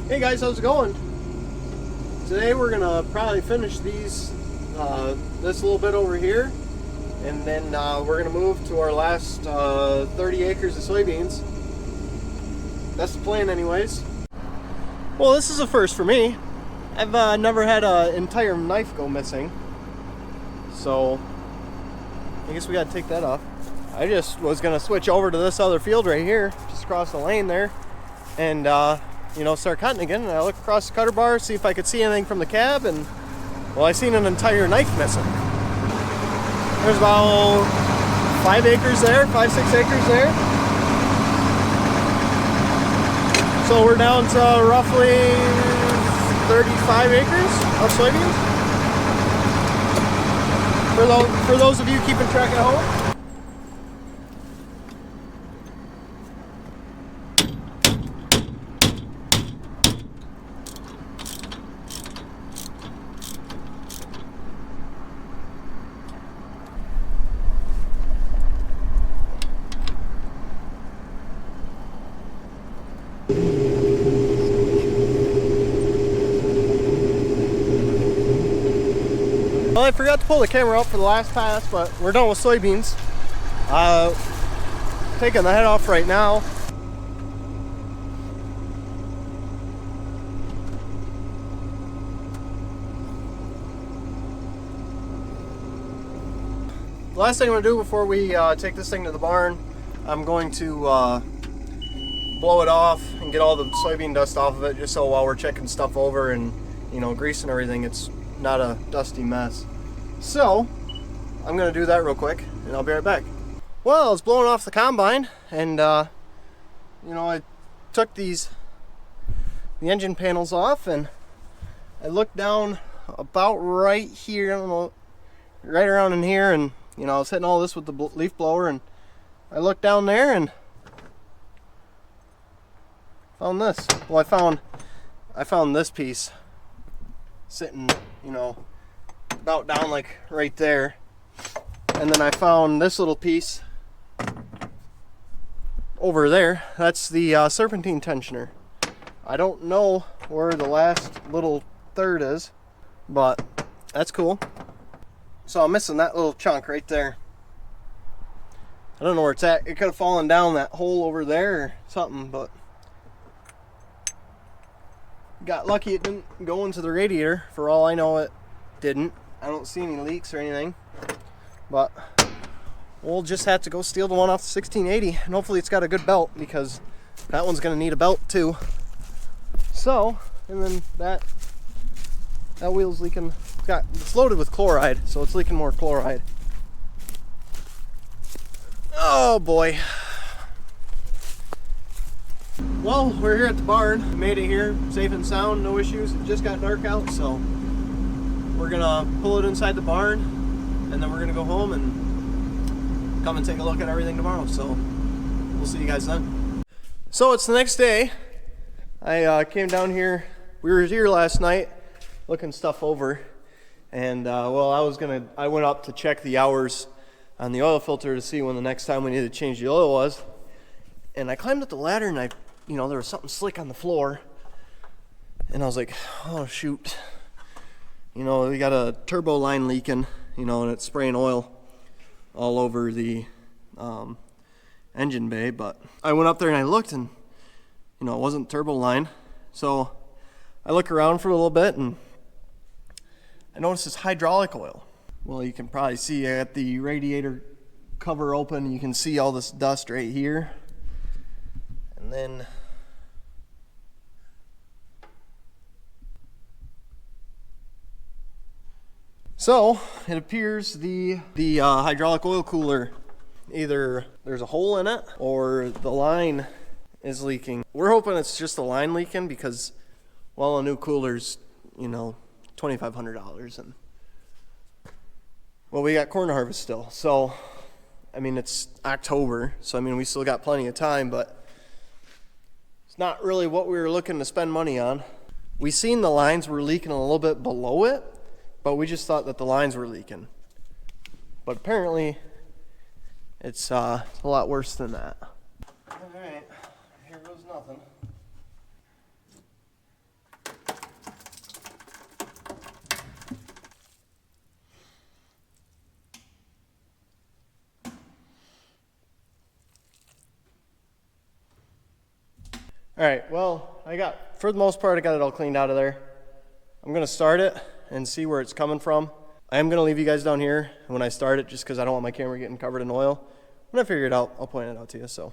Hey guys, how's it going? Today we're gonna probably finish these, this little bit over here, and then we're gonna move to our last 30 acres of soybeans. That's the plan anyways. Well, this is a first for me. I've never had an entire knife go missing, so I guess we gotta take that off. I just was gonna switch over to this other field right here, just across the lane there, and you know, start cutting again. And I look across the cutter bar, see if I could see anything from the cab, and well, I seen an entire knife missing. There's about 5 acres there, 5-6 acres there. So we're down to roughly 35 acres of soybeans. For those of you keeping track at home. Well, I forgot to pull the camera up for the last pass, but we're done with soybeans. Taking the head off right now. The last thing I'm going to do before we take this thing to the barn, I'm going to blow it off and get all the soybean dust off of it, just so while we're checking stuff over and, you know, greasing everything, it's not a dusty mess. So I'm gonna do that real quick and I'll be right back. Well, I was blowing off the combine, and you know, I took the engine panels off, and I looked down about right here, I don't know, right around in here, and you know, I was hitting all this with the leaf blower, and I looked down there and found this. Well, I found this piece sitting, you know, about down like right there, and then I found this little piece over there. That's the serpentine tensioner. I don't know where the last little third is, but that's cool. So I'm missing that little chunk right there. I don't know where it's at. It could have fallen down that hole over there or something, but got lucky it didn't go into the radiator. For all I know, it didn't. I don't see any leaks or anything, but we'll just have to go steal the one off the 1680, and hopefully it's got a good belt, because that one's gonna need a belt too. So, and then that wheel's leaking. It's loaded with chloride, so it's leaking more chloride. Oh boy. Well, we're here at the barn. Made it here safe and sound, no issues. It just got dark out, so we're gonna pull it inside the barn, and then we're gonna go home and come and take a look at everything tomorrow. So we'll see you guys then. So it's the next day. I came down here. We were here last night looking stuff over, and well, I went up to check the hours on the oil filter to see when the next time we needed to change the oil was. And I climbed up the ladder, and you know, there was something slick on the floor, and I was like, oh shoot. You know, we got a turbo line leaking, you know, and it's spraying oil all over the engine bay. But I went up there and I looked, and you know, it wasn't turbo line. So I look around for a little bit, and I noticed this hydraulic oil. Well, you can probably see I got the radiator cover open. You can see all this dust right here. And then so it appears the hydraulic oil cooler, either there's a hole in it or the line is leaking. We're hoping it's just the line leaking, because, well, a new cooler's, you know, $2,500, and well, we got corn harvest still. So I mean, it's October, so I mean, we still got plenty of time, but it's not really what we were looking to spend money on. We seen the lines were leaking a little bit below it, but we just thought that the lines were leaking. But apparently, it's a lot worse than that. All right, here goes nothing. All right, well, for the most part, I got it all cleaned out of there. I'm gonna start it and see where it's coming from. I am gonna leave you guys down here when I start it just because I don't want my camera getting covered in oil. When I figure it out, I'll point it out to you, so.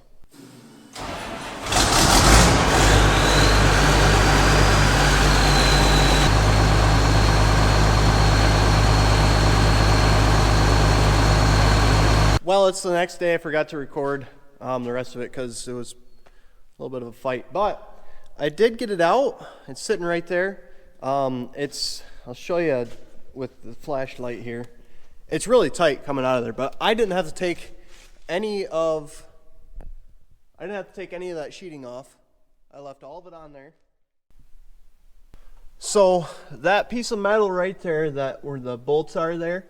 Well, it's the next day. I forgot to record the rest of it because it was a little bit of a fight. But I did get it out. It's sitting right there. I'll show you with the flashlight here. It's really tight coming out of there, but I didn't have to take any of that sheeting off. I left all of it on there. So that piece of metal right there, where the bolts are there,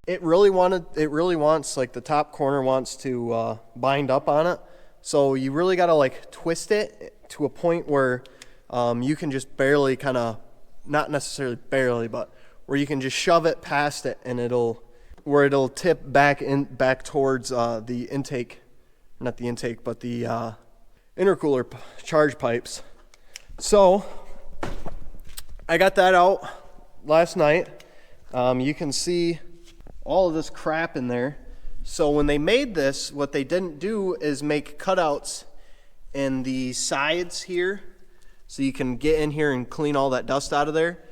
it really wants, like the top corner wants to bind up on it. So you really got to like twist it to a point where you can just barely not necessarily barely, but where you can just shove it past it and it'll tip back towards the intake, not the intake, but the intercooler charge pipes. So I got that out last night. You can see all of this crap in there. So when they made this, what they didn't do is make cutouts in the sides here so you can get in here and clean all that dust out of there.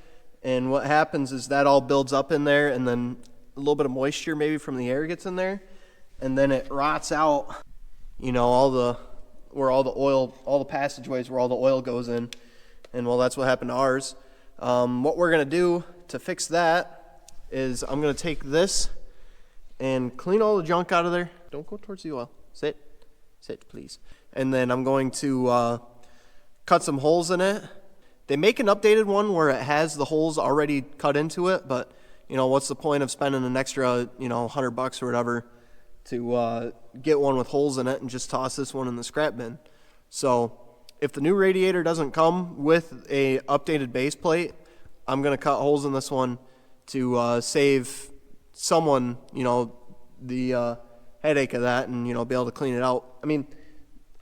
And what happens is that all builds up in there, and then a little bit of moisture maybe from the air gets in there, and then it rots out, all the passageways where all the oil goes in. And well, that's what happened to ours. What we're gonna do to fix that is I'm going to take this and clean all the junk out of there. Don't go towards the oil. Sit, please. And then I'm going to cut some holes in it. They make an updated one where it has the holes already cut into it, but what's the point of spending an extra, $100 or whatever to get one with holes in it and just toss this one in the scrap bin. So if the new radiator doesn't come with a updated base plate, I'm going to cut holes in this one to save someone, the headache of that, and be able to clean it out. I mean,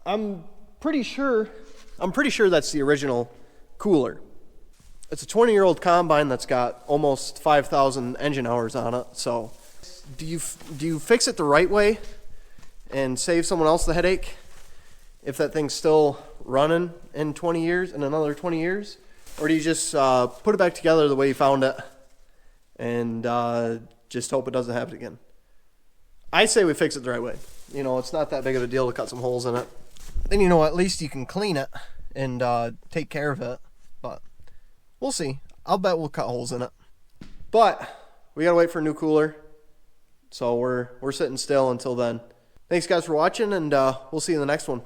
I'm pretty sure that's the original cooler. It's a 20-year-old combine that's got almost 5,000 engine hours on it. So, do you fix it the right way and save someone else the headache if that thing's still running in another 20 years, or do you just put it back together the way you found it and just hope it doesn't happen again? I say we fix it the right way. It's not that big of a deal to cut some holes in it. Then at least you can clean it and take care of it. But we'll see. I'll bet we'll cut holes in it. But we gotta wait for a new cooler. So we're sitting still until then. Thanks guys for watching, and we'll see you in the next one.